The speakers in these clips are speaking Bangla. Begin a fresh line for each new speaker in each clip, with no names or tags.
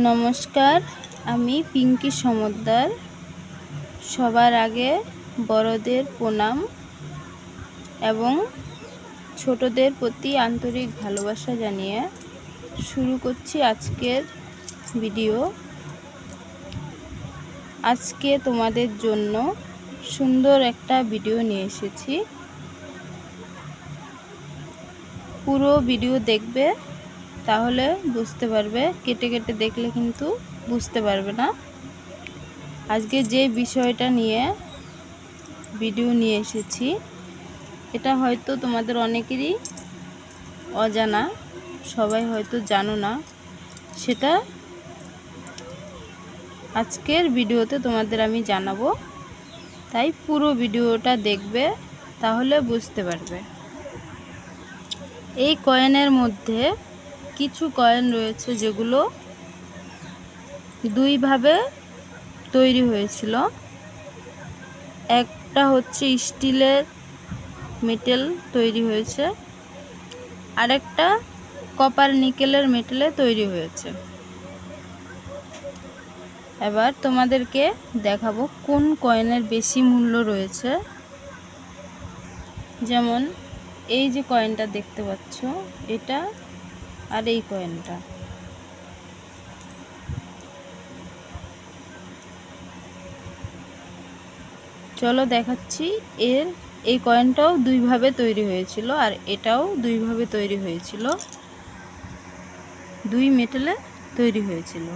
নমস্কার, আমি পিঙ্কি সমদ্দার। সবার আগে বড়দের প্রণাম এবং ছোটদের প্রতি আন্তরিক ভালোবাসা জানিয়ে শুরু করছি আজকের ভিডিও। আজকে তোমাদের জন্য সুন্দর একটা ভিডিও নিয়ে এসেছি। পুরো ভিডিও দেখবে, তাহলে বুঝতে পারবে। কেটে কেটে দেখলে কিন্তু বুঝতে পারবে না। আজকে যে বিষয়টা নিয়ে ভিডিও নিয়ে এসেছি, এটা হয়তো তোমাদের অনেকেরই অজানা, সবাই হয়তো জানো না। সেটা আজকের ভিডিওতে তোমাদের আমি জানাবো, তাই পুরো ভিডিওটা দেখবে, তাহলে বুঝতে পারবে। এই কয়েনের মধ্যে কিছু কয়েন রয়েছে যেগুলো দুইভাবে তৈরি হয়েছিল। একটা হচ্ছে স্টিলের মেটেল তৈরি হয়েছে, আরেকটা কপার নিকেলের মেটেলে তৈরি হয়েছে। এবার তোমাদেরকে দেখাবো কোন কয়েনের বেশি মূল্য রয়েছে। যেমন এই যে কয়েনটা দেখতে পাচ্ছ, এটা আর এই কয়েনটা। চলো দেখাচ্ছি। এই কয়েনটাও দুইভাবে তৈরি হয়েছিল, আর এটাও দুইভাবে তৈরি হয়েছিল, দুই মেটেলে তৈরি হয়েছিল।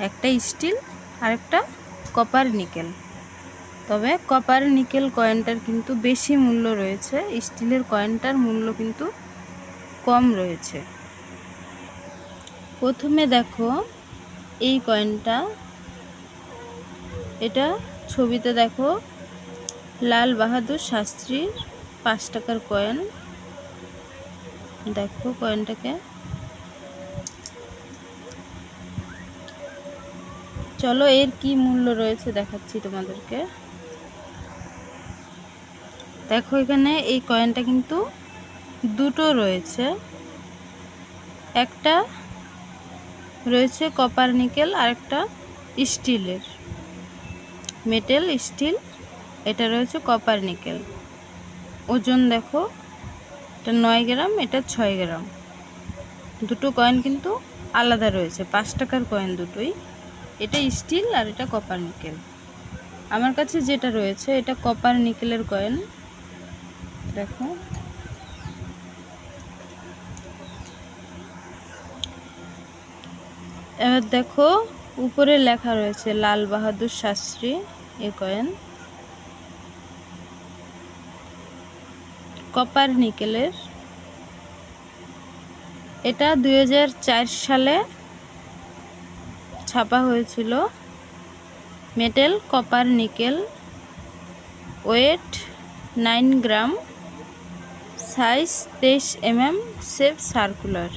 একটা স্টিল আর একটা কপার নিকেল। তবে কপার নিকেল কয়েনটার কিন্তু বেশি মূল্য রয়েছে, স্টিলের কয়েনটার মূল্য কিন্তু কম রয়েছে। প্রথমে দেখো এই কয়েনটা, এটা ছবিতে দেখো লাল বাহাদুর শাস্ত্রীর 5 টাকার কয়েন। দেখো কয়েনটাকে। চলো এর কি মূল্য রয়েছে দেখাচ্ছি তোমাদেরকে। দেখো এখানে এই কয়েনটা কিন্তু দুটো রয়েছে, একটা রয়েছে কপার নিকেল আর একটা স্টিলের মেটেল স্টিল, এটা রয়েছে কপার নিকেল। ওজন দেখো, এটা 9 গ্রাম, এটা 6 গ্রাম। দুটো কয়েন কিন্তু আলাদা রয়েছে, 5 টাকার কয়েন দুটোই। এটা স্টিল আর এটা কপার নিকেল। আমার কাছে যেটা রয়েছে এটা কপার নিকেলের কয়েন। দেখো এবার দেখো উপরে লেখা রয়েছে লাল বাহাদুর শাস্ত্রী এই কয়েন। কপার নিকেলের, এটা 2004 সালে ছাপা হয়েছিল। মেটেল কপার নিকেল, ওয়েট 9 গ্রাম, সাইজ 23 mm, শেপ সার্কুলার।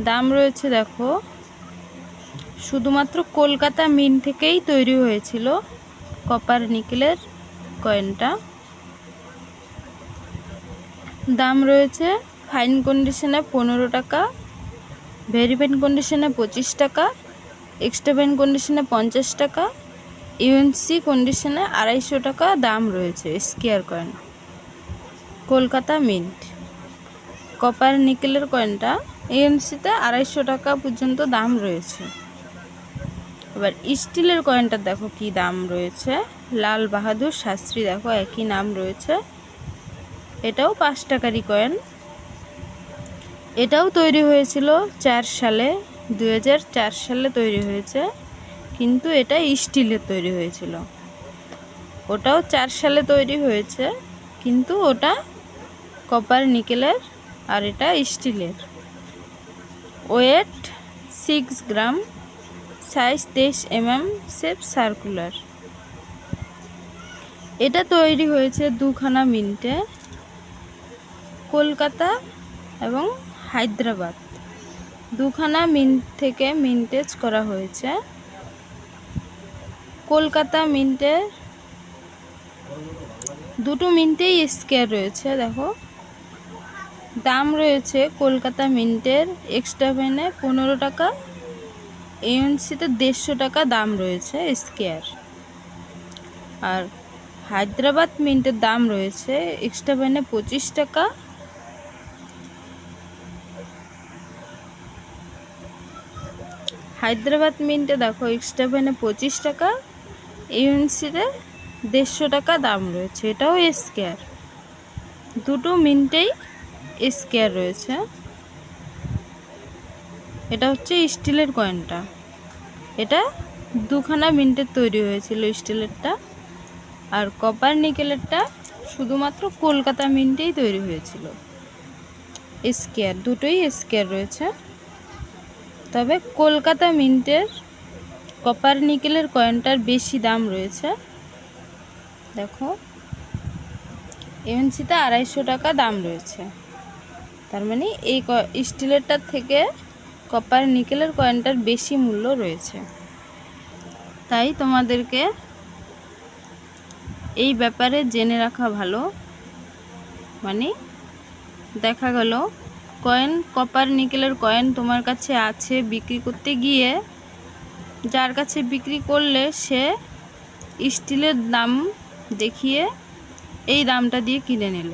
দাম রয়েছে দেখো, শুধুমাত্র কলকাতা মিন্ট থেকেই তৈরি হয়েছিল কপার নিকেলের কয়েনটা। দাম রয়েছে ফাইন কন্ডিশনে 15 টাকা, ভেরি ফাইন কন্ডিশনে 25 টাকা, এক্সট্রা ফাইন কন্ডিশনে 50 টাকা, ইউএনসি কন্ডিশনে 250 টাকা দাম রয়েছে square coin. Kolkata mint copper নিকেলের কয়েনটা ইউএনসিতে 250 টাকা পর্যন্ত দাম রয়েছে। এবার স্টিলের কয়েনটা দেখো কি দাম রয়েছে। লাল বাহাদুর শাস্ত্রী, দেখো একই নাম রয়েছে। এটাও 5 টাকারই কয়েন। এটাও তৈরি হয়েছিল 4 সালে, 2004 সালে তৈরি হয়েছে, কিন্তু এটা স্টিলের তৈরি হয়েছিল। ওটাও 4 সালে তৈরি হয়েছে, কিন্তু ওটা কপার নিকেলের আর এটা স্টিলের। ওয়েট 6 গ্রাম, সাইজ 23 mm, শেপ সার্কুলার। এটা তৈরি হয়েছে দুখানা মিন্টে, কলকাতা এবং হায়দ্রাবাদ। দুখানা মিন্ট থেকে মিন্টেজ করা হয়েছে। কলকাতা মিন্টে দুটো মিন্টেই স্কোয়ার রয়েছে। দেখো দাম রয়েছে কলকাতা মিন্টের এক্সট্রা ভ্যানে 15 টাকা, ইউএনসিতে 150 টাকা দাম রয়েছে স্কোয়ার। আর হায়দ্রাবাদ মিন্টের দাম রয়েছে এক্সট্রা ভ্যানে 25 টাকা, হায়দ্রাবাদ মিন্টে দেখো এক্সট্রা ভ্যানে 25 টাকা, ইউএনসিতে 150 টাকা দাম রয়েছে। এটাও স্কোয়ার, দুটো মিন্টেই স্কোয়ার রয়েছে। এটা হচ্ছে স্টিলের কয়েনটা, এটা দুখানা মিন্টের তৈরি হয়েছিল স্টিলেরটা, আর কপার নিকেলেরটা শুধুমাত্র কলকাতা মিন্টেই তৈরি হয়েছিল। স্কোয়ার, দুটোই স্কোয়ার রয়েছে। তবে কলকাতা মিন্টের কপার নিকেলের কয়েনটার বেশি দাম রয়েছে। দেখো ইউএনসিতে 250 টাকা দাম রয়েছে। তার মানে এই স্টিলেরটার থেকে কপার নিকেলের কয়েনটার বেশি মূল্য রয়েছে। তাই তোমাদেরকে এই ব্যাপারে জেনে রাখা ভালো। মানে দেখা গেল কয়েন, কপার নিকেলের কয়েন তোমার কাছে আছে, বিক্রি করতে গিয়ে যার কাছে বিক্রি করলে সে স্টিলের দাম দেখিয়ে এই দামটা দিয়ে কিনে নিল।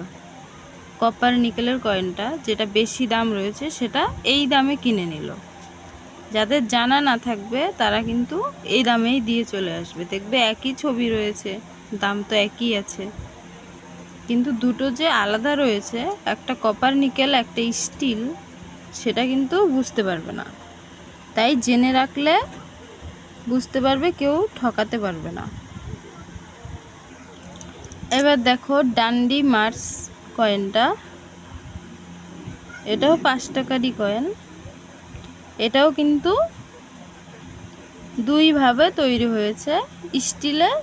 কপার নিকেলের কয়েনটা যেটা বেশি দাম রয়েছে সেটা এই দামে কিনে নিল। যাদের জানা না থাকবে তারা কিন্তু এই দামেই দিয়ে চলে আসবে। দেখবে একই ছবি রয়েছে, দাম তো একই আছে, কিন্তু দুটো যে আলাদা রয়েছে, একটা কপার নিকেল একটা স্টিল, সেটা কিন্তু বুঝতে পারবে না। তাই জেনে রাখলে বুঝতে পারবে, কেউ ঠকাতে পারবে না। এবার দেখো ডান্ডি মার্স কয়েনটা, এটাও 5 টাকারই কয়েন। এটাও কিন্তু দুইভাবে তৈরি হয়েছে, স্টিলের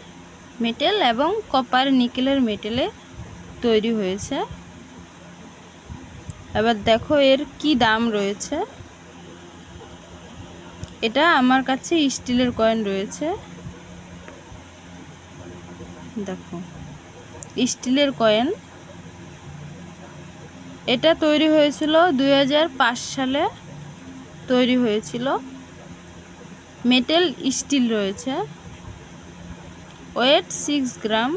মেটেল এবং কপার নিকেলের মেটেলে তৈরি হয়েছে। এবার দেখো এর কি দাম রয়েছে। এটা আমার কাছে স্টিলের কয়েন রয়েছে, দেখো স্টিলের কয়েন। এটা তৈরি হয়েছিল 2005 সালে তৈরি হয়েছিল। মেটেল স্টিল রয়েছে, ওয়েট 6 গ্রাম,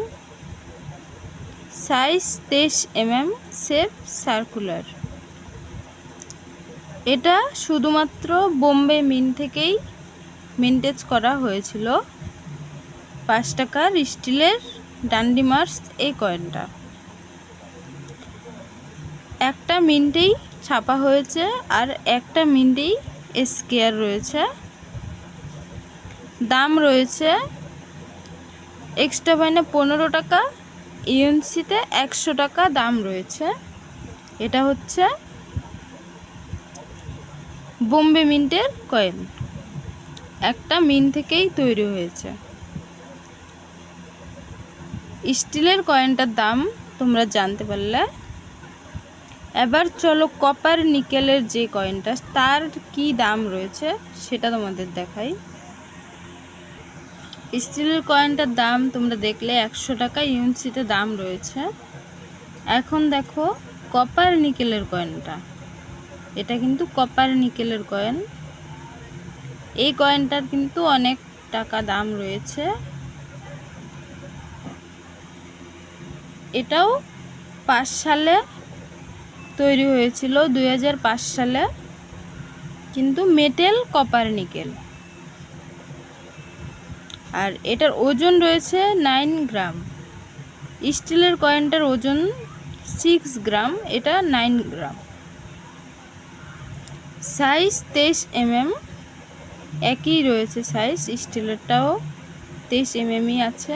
সাইজ 23 mm, শেপ সার্কুলার। এটা শুধুমাত্র বোম্বে মিন্ট থেকেই মিন্টেজ করা হয়েছিল। 5 টাকার স্টিলের ডান্ডি মার্স এই কয়েনটা একটা মিন্টেই ছাপা হয়েছে, আর একটা মিন্টেই স্কোয়ার রয়েছে। দাম রয়েছে এক্সট্রা ভ্যানে 15 টাকা, ইউএনসিতে 100 টাকা দাম রয়েছে। এটা হচ্ছে বোম্বে মিন্টের কয়েন, একটা মিন্ট থেকেই তৈরি হয়েছে। স্টিলের কয়েনটার দাম তোমরা জানতে পারলে। এবার চলো কপার নিকেলের যে কয়েনটা, তার কি দাম রয়েছে সেটা তোমাদের দেখাই। স্টিলের কয়েনটার দাম তোমরা দেখলে 100 টাকা, ইউএনসিতে দাম রয়েছে। এখন দেখো কপার নিকেলের কয়েনটা, এটা কিন্তু কপার নিকেলের কয়েন। এই কয়েনটার কিন্তু অনেক টাকা দাম রয়েছে। এটাও 5 সালে তৈরি হয়েছিল, 2005 সালে, কিন্তু মেটেল কপার নিকেল। আর এটার ওজন রয়েছে 9 গ্রাম। স্টিলের কয়েনটার ওজন 6 গ্রাম, এটা 9 গ্রাম। সাইজ 23 mm, একই রয়েছে সাইজ, স্টিলেরটাও 23 mm আছে।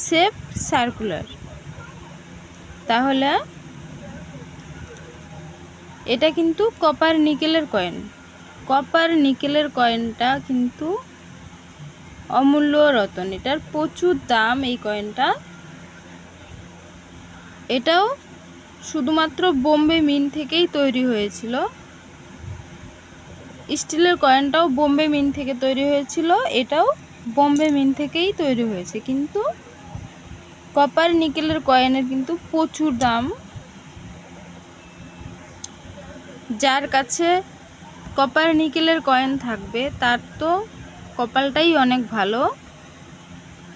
Shape circular. তাহলে এটা কিন্তু কপার নিকেলের কয়েন। কপার নিকেলের কয়েনটা কিন্তু অমূল্য রতন, এটার প্রচুর দাম এই কয়েনটা। এটাও শুধুমাত্র বোম্বে মিন্ট থেকেই তৈরি হয়েছিল। স্টিলের কয়েনটাও বোম্বে মিন্ট থেকে তৈরি হয়েছিল, এটাও বোম্বে মিন্ট থেকেই তৈরি হয়েছে। কিন্তু কপার নিকেলের কয়েনের কিন্তু প্রচুর দাম। যার কাছে কপার নিকেলের কয়েন থাকবে তার তো কপালটাই অনেক ভালো।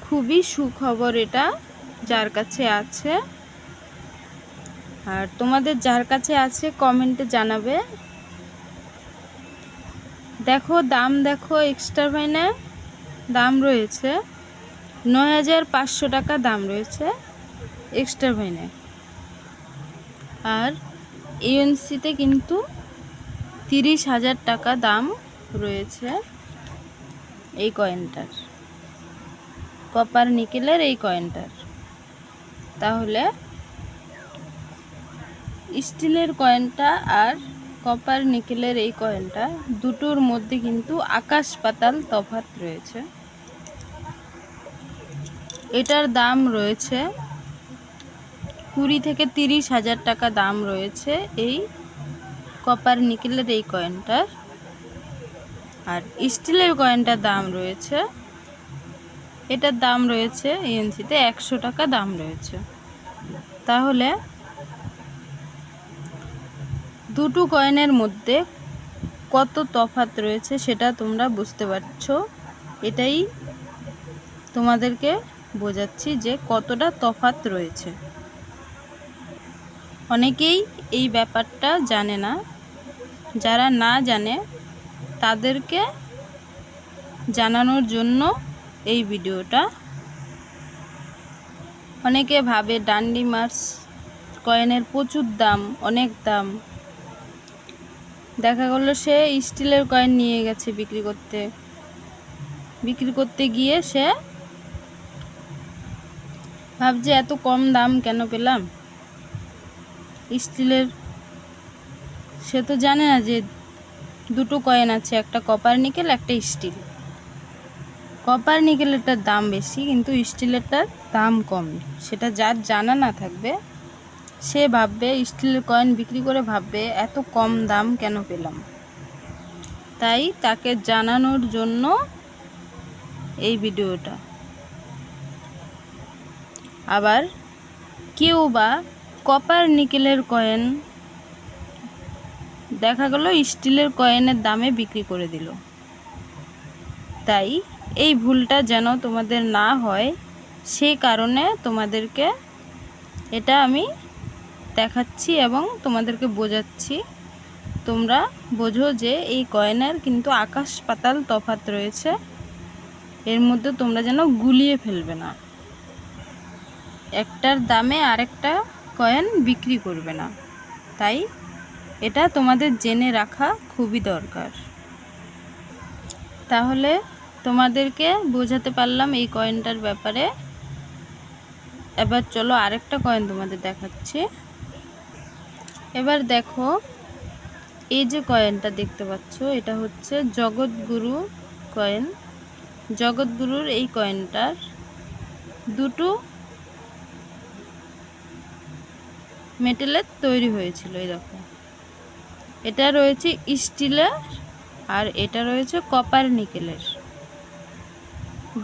খুবই সুখবর এটা যার কাছে আছে। আর তোমাদের যার কাছে আছে কমেন্টে জানাবে। দেখো দাম, দেখো এক্সট্রা ফাইনে দাম রয়েছে 9,500 টাকা দাম রয়েছে এক্সট্রা ফাইনে। আর ইউএনসিতে কিন্তু 30,000 টাকা দাম রয়েছে এই কয়েনটার, কপার নিকেলের এই কয়েনটার। তাহলে স্টিলের কয়েনটা আর কপার নিকেলের এই কয়েনটা দুটোর মধ্যে কিন্তু আকাশ পাতাল তফাৎ রয়েছে। এটার দাম রয়েছে 20 থেকে 30,000 টাকা দাম রয়েছে এই কপার নিকেলের এই কয়েনটার। আর স্টিলের কয়েনটার দাম রয়েছে, এটার দাম রয়েছে ইউএনসিতে 100 টাকা দাম রয়েছে। তাহলে দুটো কয়েনের মধ্যে কত তফাৎ রয়েছে সেটা তোমরা বুঝতে পারছো। এটাই তোমাদেরকে বোঝাচ্ছি যে কতটা তফাৎ রয়েছে। অনেকেই এই ব্যাপারটা জানে না, যারা না জানে তাদেরকে জানানোর জন্য এই ভিডিওটা। অনেকে ভাবে ডান্ডি মার্চ কয়েনের প্রচুর দাম, অনেক দাম। দেখা গেল সে স্টিলের কয়েন নিয়ে গেছে বিক্রি করতে গিয়ে সে ভাবছে এত কম দাম কেন পেলাম স্টিলের। সে তো জানে না যে দুটো কয়েন আছে, একটা কপার নিকেল, একটা স্টিল। কপার নিকেলেরটার দাম বেশি কিন্তু স্টিলেরটার দাম কম। সেটা যার জানা না থাকবে সে ভাববে, স্টিলের কয়েন বিক্রি করে ভাববে এত কম দাম কেন পেলাম। তাই তাকে জানানোর জন্য এই ভিডিওটা। আবার কেউ বা কপার নিকেলের কয়েন দেখা গেল স্টিলের কয়েনের দামে বিক্রি করে দিল। তাই এই ভুলটা যেন তোমাদের না হয় সেই কারণে তোমাদেরকে এটা আমি দেখাচ্ছি এবং তোমাদেরকে বোঝাচ্ছি। তোমরা বোঝো যে এই কয়েনের কিন্তু আকাশ পাতাল তফাৎ রয়েছে। এর মধ্যে তোমরা যেন গুলিয়ে ফেলবে না, একটার দামে আরেকটা কয়েন বিক্রি করবে না। তাই এটা তোমাদের জেনে রাখা খুবই দরকার। তাহলে তোমাদেরকে বোঝাতে পারলাম এই কয়েনটার ব্যাপারে। এবার চলো আরেকটা কয়েন তোমাদের দেখাচ্ছি। এবার দেখো এই যে কয়েনটা দেখতে পাচ্ছ এটা হচ্ছে জগৎগুরু কয়েন। জগৎগুরুর এই কয়েনটার দুটো মেটেলের তৈরি হয়েছিল। এই দেখো, এটা রয়েছে স্টিলের আর এটা রয়েছে কপার নিকেলের।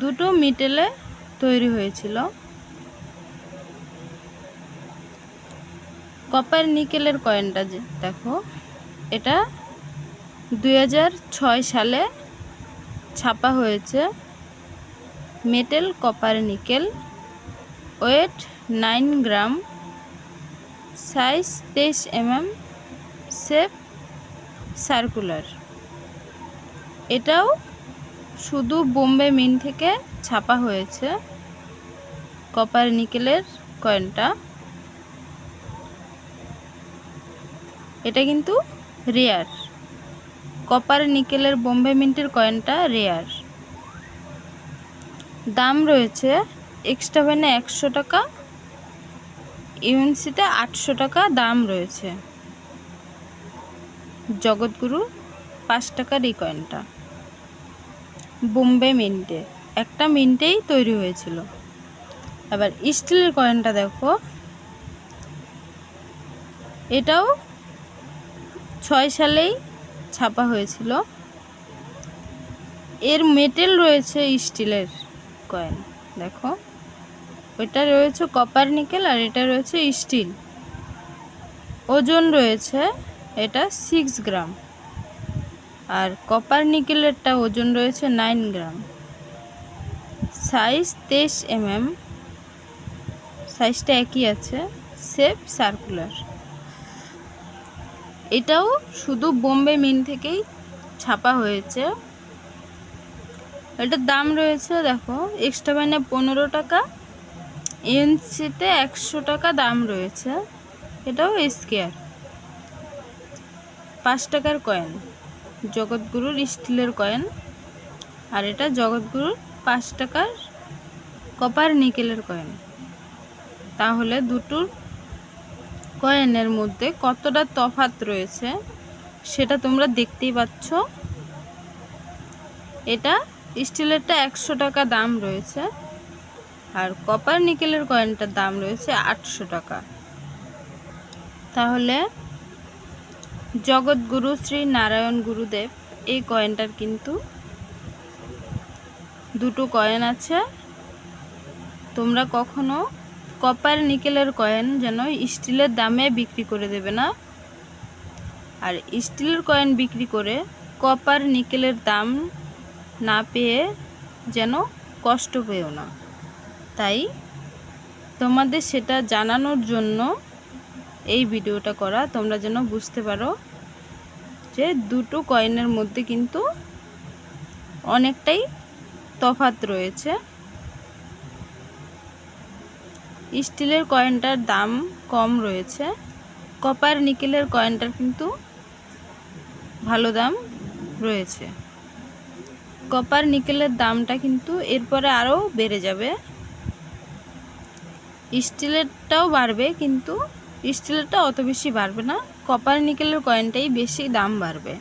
দুটো মেটেলে তৈরি হয়েছিল। কপার নিকেলের কয়েনটা যে দেখো, এটা 2006 সালে ছাপা হয়েছে। মেটেল কপার নিকেল, ওয়েট 9 গ্রাম, সাইজ 23 mm, শেপ সার্কুলার। এটাও শুধু বোম্বে মিন্ট থেকে ছাপা হয়েছে কপার নিকেলের কয়েনটা। এটা কিন্তু রেয়ার, কপার নিকেলের বোম্বে মিন্টের কয়েনটা রেয়ার। দাম রয়েছে এক্সট্রা ফাইনে 100 টাকা, ইউএনসিতে 800 টাকা দাম রয়েছে। জগৎগুরু 5 টাকার এই কয়েনটা বোম্বে মিন্টে, একটা মিন্টেই তৈরি হয়েছিল। আবার স্টিলের কয়েনটা দেখো, এটাও 6 সালেই ছাপা হয়েছিল। এর মেটেল রয়েছে স্টিলের কয়েন। দেখো, ওইটা রয়েছে কপার নিকেল আর এটা রয়েছে স্টিল। ওজন রয়েছে এটা 6 গ্রাম। আর কপার নিকেলেরটা ওজন রয়েছে 9 গ্রাম। সাইজ 23 mm, সাইজটা একই আছে, শেপ সার্কুলার। এটাও শুধু বোম্বে মিন্ট থেকেই ছাপা হয়েছে। এটার দাম রয়েছে দেখো, এক্সট্রা বাইনে 15 টাকা, ইউএনসিতে 100 টাকা দাম রয়েছে। এটাও স্কোয়ার, 5 টাকার কয়েন, জগৎগুরুর স্টিলের কয়েন। আর এটা জগৎগুরুর 5 টাকার কপার নিকেলের কয়েন। তাহলে দুটোর কয়েনের মধ্যে কতটা তফাৎ রয়েছে সেটা তোমরা দেখতেই পাচ্ছ। এটা স্টিলেরটা 100 টাকা দাম রয়েছে, আর কপার নিকেলের কয়েনটার দাম রয়েছে 800 টাকা। তাহলে জগৎগুরু শ্রী নারায়ণ গুরুদেব এই কয়েনটার কিন্তু দুটো কয়েন আছে। তোমরা কখনো কপার নিকেলের কয়েন যেন স্টিলের দামে বিক্রি করে দেবে না, আর স্টিলের কয়েন বিক্রি করে কপার নিকেলের দাম না পেয়ে যেন কষ্ট পেও না। তাই তোমাদের সেটা জানানোর জন্য এই ভিডিওটা করা, তোমরা যেন বুঝতে পারো যে দুটো কয়েনের মধ্যে কিন্তু অনেকটাই তফাৎ রয়েছে। স্টিলের কয়েনটার দাম কম রয়েছে, কপার নিকেলের কয়েনটার কিন্তু ভালো দাম রয়েছে। কপার নিকেলের দামটা কিন্তু এরপরে আরও বেড়ে যাবে, স্টিলেরটাও বাড়বে, কিন্তু স্টিলেরটা অত বেশি বাড়বে না, কপার নিকেলের কয়েনটাই বেশি দাম বাড়বে।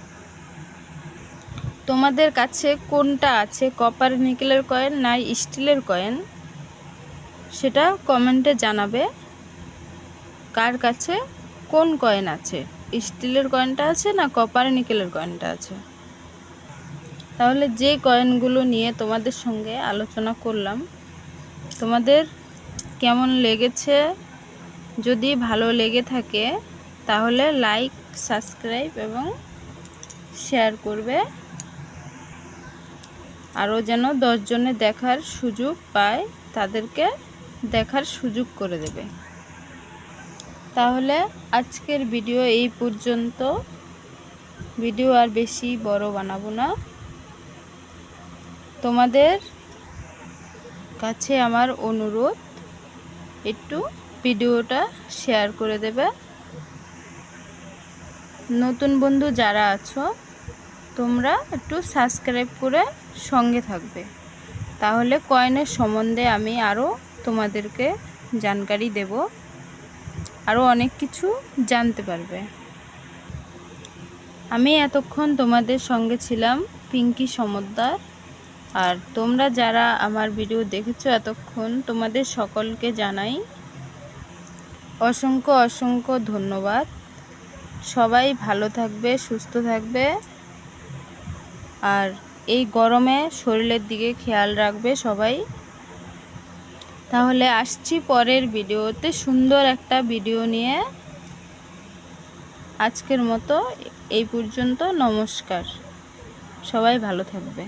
তোমাদের কাছে কোনটা আছে, কপার নিকেলের কয়েন না স্টিলের কয়েন, সেটা কমেন্টে জানাবে। কার কাছে কোন কয়েন আছে, স্টিলের কয়েনটা আছে না কপার নিকেলের কয়েনটা আছে। তাহলে যে কয়েনগুলো নিয়ে তোমাদের সঙ্গে আলোচনা করলাম, তোমাদের কেমন লেগেছে? যদি ভালো লেগে থাকে তাহলে লাইক, সাবস্ক্রাইব এবং শেয়ার করবে, আরও যেন 10 জনে দেখার সুযোগ পায়, তাদেরকে দেখার সুযোগ করে দেবে। তাহলে আজকের ভিডিও এই পর্যন্ত। ভিডিও আর বেশি বড় বানাবো না। তোমাদের কাছে আমার অনুরোধ, একটু ভিডিওটা শেয়ার করে দেবে। নতুন বন্ধু যারা আছো তোমরা একটু সাবস্ক্রাইব করে সঙ্গে থাকবে, তাহলে কয়েনের সম্বন্ধে আমি আরও তোমাদেরকে জানকারি দেব, আরও অনেক কিছু জানতে পারবে। আমি এতক্ষণ তোমাদের সঙ্গে ছিলাম পিঙ্কি সমদ্দার। আর তোমরা যারা আমার ভিডিও দেখেছো এতক্ষণ, তোমাদের সকলকে জানাই অসংখ্য অসংখ্য ধন্যবাদ। সবাই ভালো থাকবে, সুস্থ থাকবে, আর এই গরমে শরীরের দিকে খেয়াল রাখবে সবাই। তাহলে আসছি পরের ভিডিওতে সুন্দর একটা ভিডিও নিয়ে। আজকের মতো এই পর্যন্ত, নমস্কার। সবাই ভালো থাকবে।